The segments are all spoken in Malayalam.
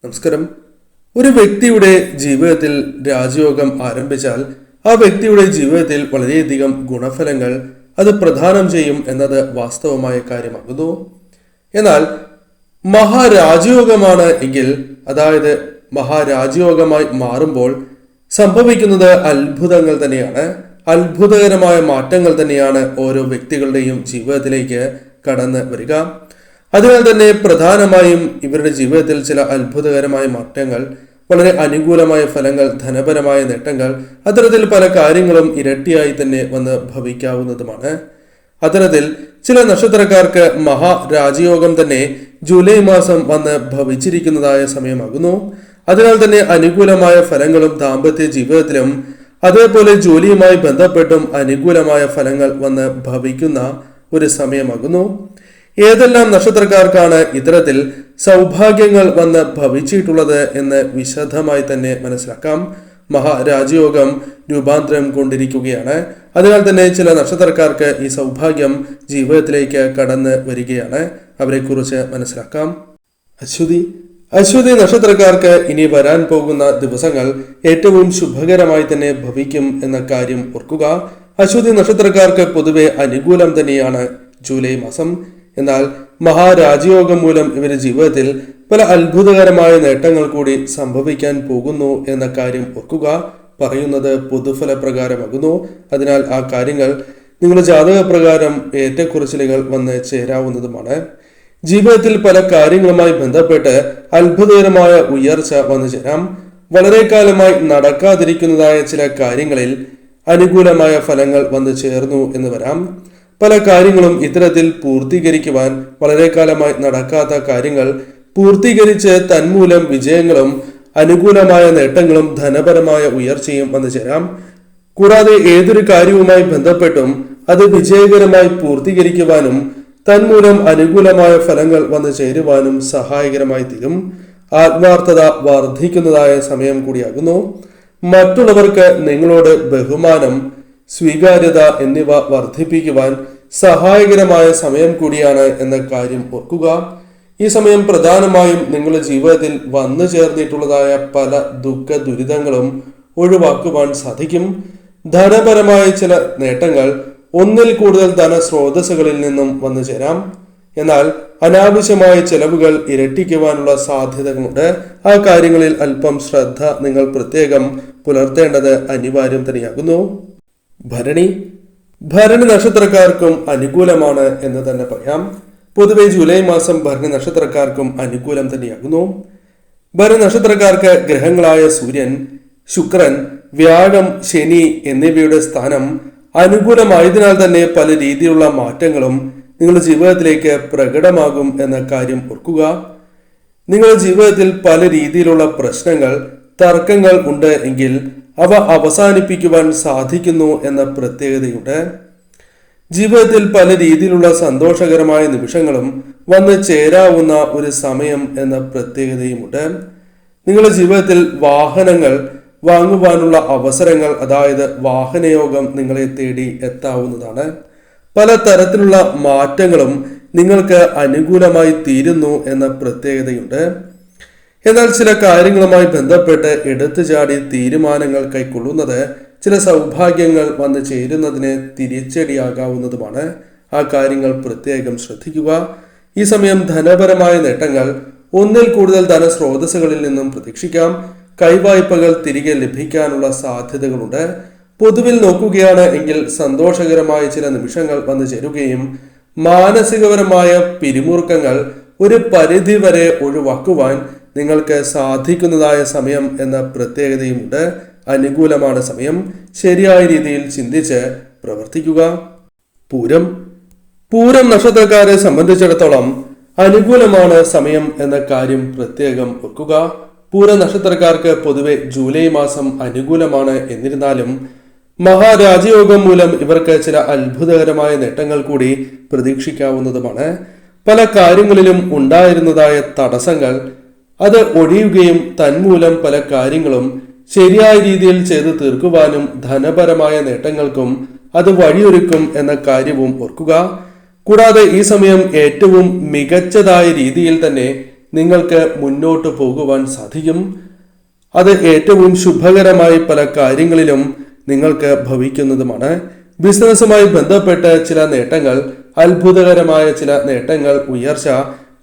നമസ്കാരം. ഒരു വ്യക്തിയുടെ ജീവിതത്തിൽ രാജയോഗം ആരംഭിച്ചാൽ ആ വ്യക്തിയുടെ ജീവിതത്തിൽ വളരെയധികം ഗുണഫലങ്ങൾ അത് പ്രദാനം ചെയ്യും എന്നത് വാസ്തവമായ കാര്യമാകുന്നു. എന്നാൽ മഹാരാജയോഗമാണ് എങ്കിൽ, അതായത് മഹാരാജയോഗമായി മാറുമ്പോൾ സംഭവിക്കുന്നത് അത്ഭുതങ്ങൾ തന്നെയാണ്. അത്ഭുതകരമായ മാറ്റങ്ങൾ തന്നെയാണ് ഓരോ വ്യക്തികളുടെയും ജീവിതത്തിലേക്ക് കടന്നു വരിക. അതിനാൽ തന്നെ പ്രധാനമായും ഇവരുടെ ജീവിതത്തിൽ ചില അത്ഭുതകരമായ മാറ്റങ്ങൾ, വളരെ അനുകൂലമായ ഫലങ്ങൾ, ധനപരമായ നേട്ടങ്ങൾ, അത്തരത്തിൽ പല കാര്യങ്ങളും ഇരട്ടിയായി തന്നെ വന്ന് ഭവിക്കാവുന്നതുമാണ്. അത്തരത്തിൽ ചില നക്ഷത്രക്കാർക്ക് മഹാരാജയോഗം തന്നെ ജൂലൈ മാസം വന്ന് ഭവിച്ചിരിക്കുന്നതായ സമയമാകുന്നു. അതിനാൽ തന്നെ അനുകൂലമായ ഫലങ്ങളും ദാമ്പത്യ ജീവിതത്തിലും അതേപോലെ ജോലിയുമായി ബന്ധപ്പെട്ടും അനുകൂലമായ ഫലങ്ങൾ വന്ന് ഭവിക്കുന്ന ഒരു സമയമാകുന്നു. ഏതെല്ലാം നക്ഷത്രക്കാർക്കാണ് ഇത്തരത്തിൽ സൗഭാഗ്യങ്ങൾ വന്ന് ഭവിച്ചിട്ടുള്ളത് എന്ന് വിശദമായി തന്നെ മനസ്സിലാക്കാം. മഹാരാജയോഗം രൂപാന്തരം കൊണ്ടിരിക്കുകയാണ്. അതിനാൽ തന്നെ ചില നക്ഷത്രക്കാർക്ക് ഈ സൗഭാഗ്യം ജീവിതത്തിലേക്ക് കടന്നു വരികയാണ്. അവരെ കുറിച്ച് മനസ്സിലാക്കാം. അശ്വതി നക്ഷത്രക്കാർക്ക് ഇനി വരാൻ പോകുന്ന ദിവസങ്ങൾ ഏറ്റവും ശുഭകരമായി തന്നെ ഭവിക്കും എന്ന കാര്യം ഓർക്കുക. അശ്വതി നക്ഷത്രക്കാർക്ക് പൊതുവെ അനുകൂലം തന്നെയാണ് ജൂലൈ മാസം. എന്നാൽ മഹാരാജയോഗം മൂലം ഇവരുടെ ജീവിതത്തിൽ പല അത്ഭുതകരമായ നേട്ടങ്ങൾ കൂടി സംഭവിക്കാൻ പോകുന്നു എന്ന കാര്യം ഓർക്കുക. പറയുന്നത് പൊതുഫല പ്രകാരമാകുന്നു. അതിനാൽ ആ കാര്യങ്ങൾ നിങ്ങളുടെ ജാതക പ്രകാരം ഏറ്റക്കുറച്ചിലുകൾ വന്ന് ചേരാവുന്നതുമാണ്. ജീവിതത്തിൽ പല കാര്യങ്ങളുമായി ബന്ധപ്പെട്ട് അത്ഭുതകരമായ ഉയർച്ച വന്നു ചേരാം. വളരെ കാലമായി നടക്കാതിരിക്കുന്നതായ ചില കാര്യങ്ങളിൽ അനുകൂലമായ ഫലങ്ങൾ വന്നു ചേർന്നു എന്ന് വരാം. പല കാര്യങ്ങളും ഇത്തരത്തിൽ പൂർത്തീകരിക്കുവാൻ വളരെ കാലമായി നടക്കാത്ത കാര്യങ്ങൾ പൂർത്തീകരിച്ച് തന്മൂലം വിജയങ്ങളും അനുകൂലമായ നേട്ടങ്ങളും ധനപരമായ ഉയർച്ചയും വന്നു ചേരാം. കൂടാതെ ഏതൊരു കാര്യവുമായി ബന്ധപ്പെട്ടും അത് വിജയകരമായി പൂർത്തീകരിക്കുവാനും തന്മൂലം അനുകൂലമായ ഫലങ്ങൾ വന്നു ചേരുവാനും സഹായകരമായി തീരും. ആത്മാർത്ഥത വർദ്ധിക്കുന്നതായ സമയം കൂടിയാകുന്നു. മറ്റുള്ളവർക്ക് നിങ്ങളോട് ബഹുമാനം, സ്വീകാര്യത എന്നിവ വർദ്ധിപ്പിക്കുവാൻ സഹായകരമായ സമയം കൂടിയാണ് എന്ന കാര്യം ഓർക്കുക. ഈ സമയം പ്രധാനമായും നിങ്ങളുടെ ജീവിതത്തിൽ വന്നു ചേർന്നിട്ടുള്ളതായ പല ദുഃഖ ദുരിതങ്ങളും ഒഴിവാക്കുവാൻ സാധിക്കും. ധനപരമായ ചില നേട്ടങ്ങൾ ഒന്നിൽ കൂടുതൽ ധനസ്രോതസ്സുകളിൽ നിന്നും വന്നു ചേരാം. എന്നാൽ അനാവശ്യമായ ചെലവുകൾ ഇരട്ടിക്കുവാനുള്ള സാധ്യതകളുണ്ട്. ആ കാര്യങ്ങളിൽ അല്പം ശ്രദ്ധ നിങ്ങൾ പ്രത്യേകം പുലർത്തേണ്ടത് അനിവാര്യം തന്നെയാകുന്നു. ഭരണി നക്ഷത്രക്കാർക്കും അനുകൂലമാണ് എന്ന് തന്നെ പറയാം. പൊതുവെ ജൂലൈ മാസം ഭരണി നക്ഷത്രക്കാർക്കും അനുകൂലം തന്നെയാകുന്നു. ഭരണി നക്ഷത്രക്കാർക്ക് ഗ്രഹങ്ങളായ സൂര്യൻ, ശുക്രൻ, വ്യാഴം, ശനി എന്നിവയുടെ സ്ഥാനം അനുകൂലമായതിനാൽ തന്നെ പല രീതിയിലുള്ള മാറ്റങ്ങളും നിങ്ങളുടെ ജീവിതത്തിലേക്ക് പ്രകടമാകും എന്ന കാര്യം ഓർക്കുക. നിങ്ങളുടെ ജീവിതത്തിൽ പല രീതിയിലുള്ള പ്രശ്നങ്ങൾ, തർക്കങ്ങൾ ഉണ്ട് എങ്കിൽ അവ അവസാനിപ്പിക്കുവാൻ സാധിക്കുന്നു എന്ന പ്രത്യേകതയുണ്ട്. ജീവിതത്തിൽ പല രീതിയിലുള്ള സന്തോഷകരമായ നിമിഷങ്ങളും വന്ന് ചേരാവുന്ന ഒരു സമയം എന്ന പ്രത്യേകതയുമുണ്ട്. നിങ്ങളുടെ ജീവിതത്തിൽ വാഹനങ്ങൾ വാങ്ങുവാനുള്ള അവസരങ്ങൾ, അതായത് വാഹനയോഗം നിങ്ങളെ തേടി എത്താവുന്നതാണ്. പല തരത്തിലുള്ള മാറ്റങ്ങളും നിങ്ങൾക്ക് അനുകൂലമായി തീരുന്നു എന്ന പ്രത്യേകതയുണ്ട്. എന്നാൽ ചില കാര്യങ്ങളുമായി ബന്ധപ്പെട്ട് എടുത്തു ചാടി തീരുമാനങ്ങൾ കൈക്കൊള്ളുന്നത് ചില സൗഭാഗ്യങ്ങൾ വന്നു ചേരുന്നതിന് തിരിച്ചടിയാകാവുന്നതുമാണ്. ആ കാര്യങ്ങൾ പ്രത്യേകം ശ്രദ്ധിക്കുക. ഈ സമയം ധനപരമായ നേട്ടങ്ങൾ, ഒന്നിൽ കൂടുതൽ ധനസ്രോതസ്സുകളിൽ നിന്നും പ്രതീക്ഷിക്കാം. കൈവായ്പകൾ തിരികെ ലഭിക്കാനുള്ള സാധ്യതകളുണ്ട്. പൊതുവിൽ നോക്കുകയാണ് എങ്കിൽ സന്തോഷകരമായ ചില നിമിഷങ്ങൾ വന്നു ചേരുകയും മാനസികപരമായ പിരിമുറുക്കങ്ങൾ ഒരു പരിധി വരെ ഒഴിവാക്കുവാൻ നിങ്ങൾക്ക് സാധിക്കുന്നതായ സമയം എന്ന പ്രത്യേകതയുമുണ്ട്. അനുകൂലമാണ് സമയം. ശരിയായ രീതിയിൽ ചിന്തിച്ച് പ്രവർത്തിക്കുക. പൂരം നക്ഷത്രക്കാരെ സംബന്ധിച്ചിടത്തോളം അനുകൂലമാണ് സമയം എന്ന കാര്യം പ്രത്യേകം ഓർക്കുക. പൂര നക്ഷത്രക്കാർക്ക് പൊതുവെ ജൂലൈ മാസം അനുകൂലമാണ്. എന്നിരുന്നാലും മഹാരാജയോഗം മൂലം ഇവർക്ക് ചില അത്ഭുതകരമായ നേട്ടങ്ങൾ കൂടി പ്രതീക്ഷിക്കാവുന്നതുമാണ്. പല കാര്യങ്ങളിലും ഉണ്ടായിരുന്നതായ തടസ്സങ്ങൾ അത് ഒഴിയുകയും തന്മൂലം പല കാര്യങ്ങളും ശരിയായ രീതിയിൽ ചെയ്തു തീർക്കുവാനും ധനപരമായ നേട്ടങ്ങൾക്കും അത് വഴിയൊരുക്കും എന്ന കാര്യവും ഓർക്കുക. കൂടാതെ ഈ സമയം ഏറ്റവും മികച്ചതായ രീതിയിൽ തന്നെ നിങ്ങൾക്ക് മുന്നോട്ട് പോകുവാൻ സാധിക്കും. അത് ഏറ്റവും ശുഭകരമായി പല കാര്യങ്ങളിലും നിങ്ങൾക്ക് ഭവിക്കുന്നതുമാണ്. ബിസിനസ്സുമായി ബന്ധപ്പെട്ട് ചില നേട്ടങ്ങൾ, അത്ഭുതകരമായ ചില നേട്ടങ്ങൾ, ഉയർച്ച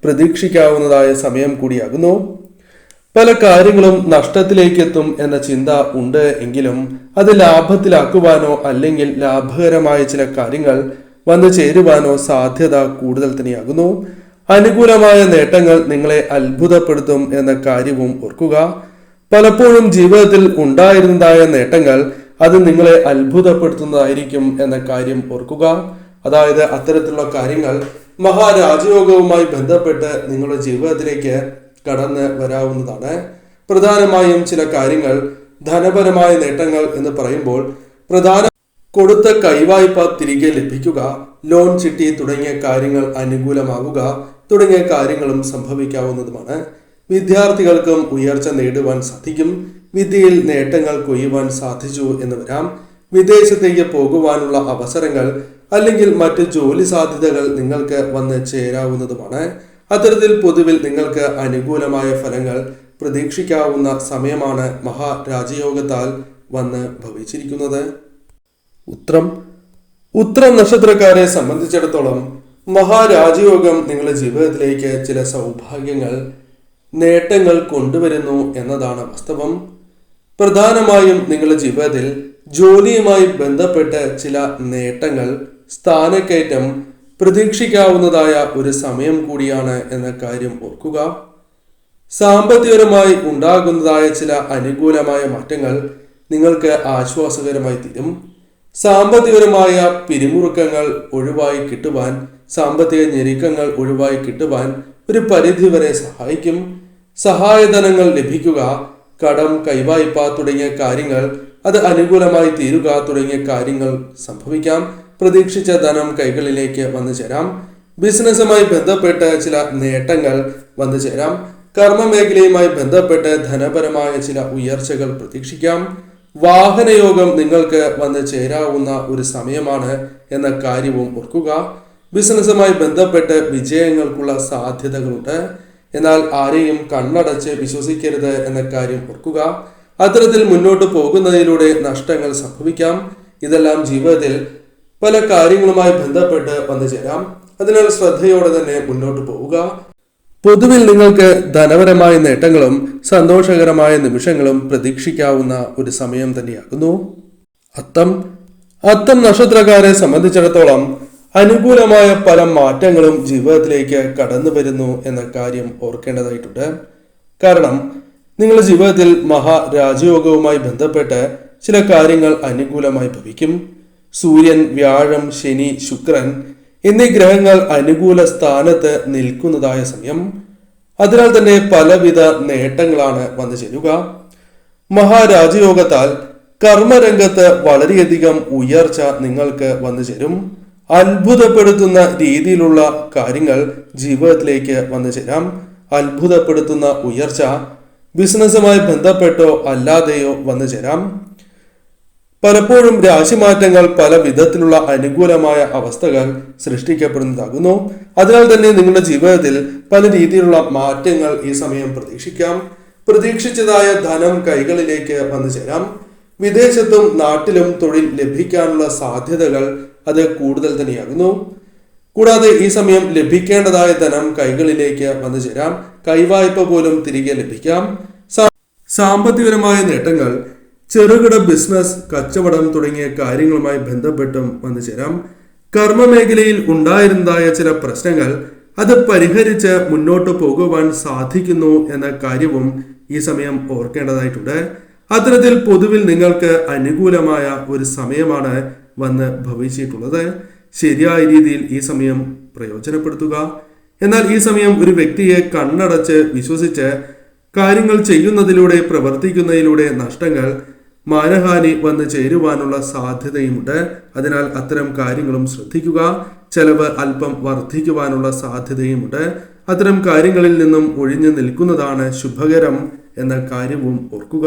പ്രതീക്ഷിക്കാവുന്നതായ സമയം കൂടിയാകുന്നു. പല കാര്യങ്ങളും നഷ്ടത്തിലേക്ക് എത്തും എന്ന ചിന്ത ഉണ്ട് എങ്കിലും അത് ലാഭത്തിലാക്കുവാനോ അല്ലെങ്കിൽ ലാഭകരമായ ചില കാര്യങ്ങൾ വന്നു ചേരുവാനോ സാധ്യത കൂടുതൽ തന്നെയാകുന്നു. അനുകൂലമായ നേട്ടങ്ങൾ നിങ്ങളെ അത്ഭുതപ്പെടുത്തും എന്ന കാര്യവും ഓർക്കുക. പലപ്പോഴും ജീവിതത്തിൽ ഉണ്ടായിരുന്നതായ നേട്ടങ്ങൾ അത് നിങ്ങളെ അത്ഭുതപ്പെടുത്തുന്നതായിരിക്കും എന്ന കാര്യം ഓർക്കുക. അതായത് അത്തരത്തിലുള്ള കാര്യങ്ങൾ മഹാരാജയോഗവുമായി ബന്ധപ്പെട്ട് നിങ്ങളുടെ ജീവിതത്തിലേക്ക് കടന്ന് വരാവുന്നതാണ്. പ്രധാനമായും ചില കാര്യങ്ങൾ ധനപരമായ നേട്ടങ്ങൾ എന്ന് പറയുമ്പോൾ കൊടുത്ത കൈവായ്പ തിരികെ ലഭിക്കുക, ലോൺ ചിട്ടി തുടങ്ങിയ കാര്യങ്ങൾ അനുകൂലമാകുക തുടങ്ങിയ കാര്യങ്ങളും സംഭവിക്കാവുന്നതുമാണ്. വിദ്യാർത്ഥികൾക്കും ഉയർച്ച നേടുവാൻ സാധിക്കും. വിദ്യയിൽ നേട്ടങ്ങൾ കൊയ്യുവാൻ സാധിച്ചു എന്ന് വരാം. വിദേശത്തേക്ക് പോകുവാനുള്ള അവസരങ്ങൾ അല്ലെങ്കിൽ മറ്റ് ജോലി സാധ്യതകൾ നിങ്ങൾക്ക് വന്ന് ചേരാവുന്നതുമാണ്. അത്തരത്തിൽ പൊതുവിൽ നിങ്ങൾക്ക് അനുകൂലമായ ഫലങ്ങൾ പ്രതീക്ഷിക്കാവുന്ന സമയമാണ് മഹാരാജയോഗത്താൽ വന്ന് ഭവിച്ചിരിക്കുന്നത്. ഉത്രം നക്ഷത്രക്കാരെ സംബന്ധിച്ചിടത്തോളം മഹാരാജയോഗം നിങ്ങളുടെ ജീവിതത്തിലേക്ക് ചില സൗഭാഗ്യങ്ങൾ, നേട്ടങ്ങൾ കൊണ്ടുവരുന്നു എന്നതാണ് വാസ്തവം. പ്രധാനമായും നിങ്ങളുടെ ജീവിതത്തിൽ ജോലിയുമായി ബന്ധപ്പെട്ട് ചില നേട്ടങ്ങൾ, സ്ഥാനക്കയറ്റം പ്രതീക്ഷിക്കാവുന്നതായ ഒരു സമയം കൂടിയാണ് എന്ന കാര്യം ഓർക്കുക. സാമ്പത്തികപരമായി ഉണ്ടാകുന്നതായ ചില അനുകൂലമായ മാറ്റങ്ങൾ നിങ്ങൾക്ക് ആശ്വാസകരമായി തീരും. സാമ്പത്തികപരമായ പിരിമുറുക്കങ്ങൾ ഒഴിവായി കിട്ടുവാൻ, സാമ്പത്തിക ഞെരുക്കങ്ങൾ ഒഴിവായി കിട്ടുവാൻ ഒരു പരിധിവരെ സഹായിക്കും. സഹായധനങ്ങൾ ലഭിക്കുക, കടം, കൈവായ്പ തുടങ്ങിയ കാര്യങ്ങൾ അത് അനുകൂലമായി തീരുക തുടങ്ങിയ കാര്യങ്ങൾ സംഭവിക്കാം. പ്രതീക്ഷിച്ച ധനം കൈകളിലേക്ക് വന്നു ചേരാം. ബിസിനസ്സുമായി ബന്ധപ്പെട്ട് ചില നേട്ടങ്ങൾ വന്നു ചേരാം. കർമ്മമേഖലയുമായി ബന്ധപ്പെട്ട് ധനപരമായ ചില ഉയർച്ചകൾ പ്രതീക്ഷിക്കാം. വാഹനയോഗം നിങ്ങൾക്ക് വന്ന് ചേരാവുന്ന ഒരു സമയമാണ് എന്ന കാര്യവും ഓർക്കുക. ബിസിനസ്സുമായി ബന്ധപ്പെട്ട് വിജയങ്ങൾക്കുള്ള സാധ്യതകളുണ്ട്. എന്നാൽ ആരെയും കണ്ണടച്ച് വിശ്വസിക്കരുത് എന്ന കാര്യം ഓർക്കുക. അത്തരത്തിൽ മുന്നോട്ട് പോകുന്നതിലൂടെ നഷ്ടങ്ങൾ സംഭവിക്കാം. ഇതെല്ലാം ജീവിതത്തിൽ പല കാര്യങ്ങളുമായി ബന്ധപ്പെട്ട് വന്നു ചേരാം. അതിനാൽ ശ്രദ്ധയോടെ തന്നെ മുന്നോട്ട് പോവുക. പൊതുവിൽ നിങ്ങൾക്ക് ധനപരമായ നേട്ടങ്ങളും സന്തോഷകരമായ നിമിഷങ്ങളും പ്രതീക്ഷിക്കാവുന്ന ഒരു സമയം തന്നെയാകുന്നു. അത്തം നക്ഷത്രക്കാരെ സംബന്ധിച്ചിടത്തോളം അനുകൂലമായ പല മാറ്റങ്ങളും ജീവിതത്തിലേക്ക് കടന്നു വരുന്നു എന്ന കാര്യം ഓർക്കേണ്ടതായിട്ടുണ്ട്. കാരണം നിങ്ങളുടെ ജീവിതത്തിൽ മഹാരാജയോഗവുമായി ബന്ധപ്പെട്ട് ചില കാര്യങ്ങൾ അനുകൂലമായി ഭവിക്കും. സൂര്യൻ, വ്യാഴം, ശനി, ശുക്രൻ എന്നീ ഗ്രഹങ്ങൾ അനുകൂല സ്ഥാനത്ത് നിൽക്കുന്നതായ സമയം. അതിനാൽ തന്നെ പലവിധ നേട്ടങ്ങളാണ് വന്നു ചേരുക. മഹാരാജയോഗത്താൽ കർമ്മരംഗത്ത് വളരെയധികം ഉയർച്ച നിങ്ങൾക്ക് വന്നു ചേരും. അത്ഭുതപ്പെടുത്തുന്ന രീതിയിലുള്ള കാര്യങ്ങൾ ജീവിതത്തിലേക്ക് വന്നു ചേരാം. അത്ഭുതപ്പെടുത്തുന്ന ഉയർച്ച ബിസിനസ്സുമായി ബന്ധപ്പെട്ടോ അല്ലാതെയോ വന്നു ചേരാം. പലപ്പോഴും രാശിമാറ്റങ്ങൾ പല വിധത്തിലുള്ള അനുകൂലമായ അവസ്ഥകൾ സൃഷ്ടിക്കപ്പെടുന്നതാകുന്നു. അതിനാൽ തന്നെ നിങ്ങളുടെ ജീവിതത്തിൽ പല രീതിയിലുള്ള മാറ്റങ്ങൾ ഈ സമയം പ്രതീക്ഷിക്കാം. പ്രതീക്ഷിച്ചതായ ധനം കൈകളിലേക്ക് വന്നു ചേരാം. വിദേശത്തും നാട്ടിലും തൊഴിൽ ലഭിക്കാനുള്ള സാധ്യതകൾ അത് കൂടുതൽ തന്നെയാകുന്നു. കൂടാതെ ഈ സമയം ലഭിക്കേണ്ടതായ ധനം കൈകളിലേക്ക് വന്നു ചേരാം. കൈവായ്പ പോലും തിരികെ ലഭിക്കാം. സാമ്പത്തികപരമായ നേട്ടങ്ങൾ, ചെറുകിട ബിസിനസ്, കച്ചവടം തുടങ്ങിയ കാര്യങ്ങളുമായി ബന്ധപ്പെട്ടും വന്നു ചേരാം. കർമ്മമേഖലയിൽ ഉണ്ടായിരുന്നതായ ചില പ്രശ്നങ്ങൾ അത് പരിഹരിച്ച് മുന്നോട്ട് പോകുവാൻ സാധിക്കുന്നു എന്ന കാര്യവും ഈ സമയം ഓർക്കേണ്ടതായിട്ടുണ്ട്. അത്തരത്തിൽ പൊതുവിൽ നിങ്ങൾക്ക് അനുകൂലമായ ഒരു സമയമാണ് വന്ന് ഭവിച്ചിട്ടുള്ളത്. ശരിയായ രീതിയിൽ ഈ സമയം പ്രയോജനപ്പെടുത്തുക. എന്നാൽ ഈ സമയം ഒരു വ്യക്തിയെ കണ്ണടച്ച് വിശ്വസിച്ച് കാര്യങ്ങൾ ചെയ്യുന്നതിലൂടെ, പ്രവർത്തിക്കുന്നതിലൂടെ നഷ്ടങ്ങൾ, മാനഹാനി വന്ന് ചേരുവാനുള്ള സാധ്യതയുമുണ്ട്. അതിനാൽ അത്തരം കാര്യങ്ങളും ശ്രദ്ധിക്കുക. ചെലവ് അല്പം വർദ്ധിക്കുവാനുള്ള സാധ്യതയുമുണ്ട്. അത്തരം കാര്യങ്ങളിൽ നിന്നും ഒഴിഞ്ഞു നിൽക്കുന്നതാണ് ശുഭകരം എന്ന കാര്യവും ഓർക്കുക.